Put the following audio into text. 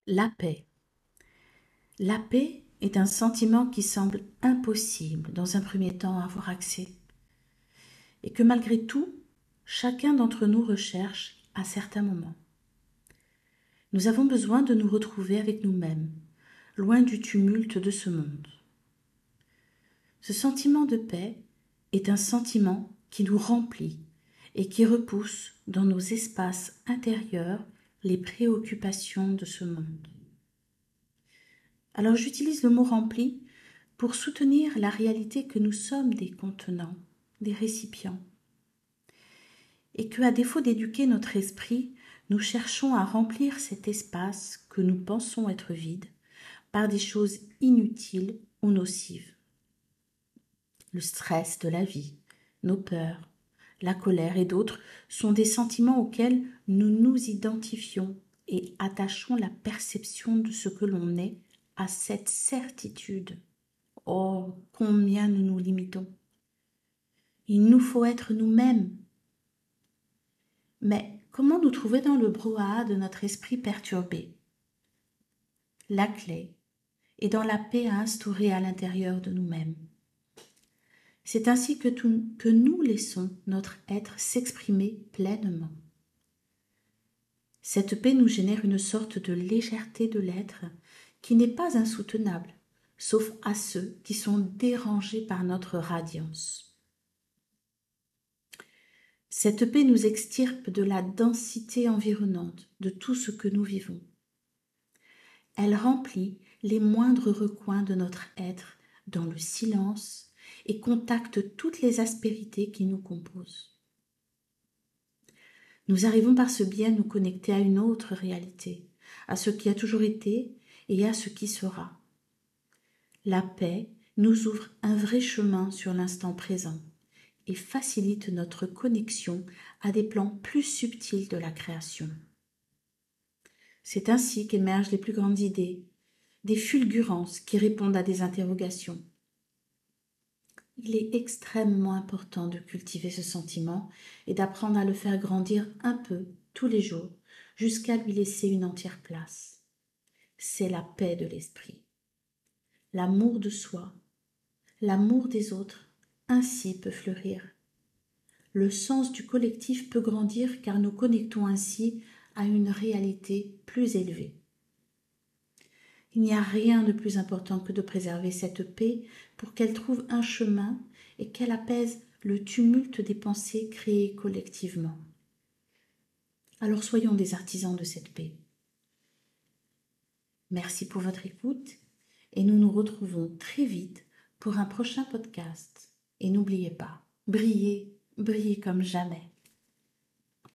La paix. La paix est un sentiment qui semble impossible dans un premier temps à avoir accès, et que malgré tout, chacun d'entre nous recherche à certains moments. Nous avons besoin de nous retrouver avec nous-mêmes, loin du tumulte de ce monde. Ce sentiment de paix est un sentiment qui nous remplit et qui repousse dans nos espaces intérieurs les préoccupations de ce monde. Alors j'utilise le mot rempli pour soutenir la réalité que nous sommes des contenants, des récipients, et que, à défaut d'éduquer notre esprit, nous cherchons à remplir cet espace que nous pensons être vide par des choses inutiles ou nocives. Le stress de la vie, nos peurs, la colère et d'autres sont des sentiments auxquels nous nous identifions et attachons la perception de ce que l'on est à cette certitude. Oh, combien nous nous limitons. Il nous faut être nous-mêmes. Mais comment nous trouver dans le brouhaha de notre esprit perturbé? La clé est dans la paix à instaurer à l'intérieur de nous-mêmes. C'est ainsi que nous laissons notre être s'exprimer pleinement. Cette paix nous génère une sorte de légèreté de l'être qui n'est pas insoutenable, sauf à ceux qui sont dérangés par notre radiance. Cette paix nous extirpe de la densité environnante de tout ce que nous vivons. Elle remplit les moindres recoins de notre être dans le silence et contacte toutes les aspérités qui nous composent. Nous arrivons par ce biais à nous connecter à une autre réalité, à ce qui a toujours été et à ce qui sera. La paix nous ouvre un vrai chemin sur l'instant présent et facilite notre connexion à des plans plus subtils de la création. C'est ainsi qu'émergent les plus grandes idées, des fulgurances qui répondent à des interrogations. Il est extrêmement important de cultiver ce sentiment et d'apprendre à le faire grandir un peu tous les jours jusqu'à lui laisser une entière place. C'est la paix de l'esprit. L'amour de soi, l'amour des autres, ainsi peut fleurir. Le sens du collectif peut grandir car nous connectons ainsi à une réalité plus élevée. Il n'y a rien de plus important que de préserver cette paix pour qu'elle trouve un chemin et qu'elle apaise le tumulte des pensées créées collectivement. Alors soyons des artisans de cette paix. Merci pour votre écoute et nous nous retrouvons très vite pour un prochain podcast. Et n'oubliez pas, brillez, brillez comme jamais.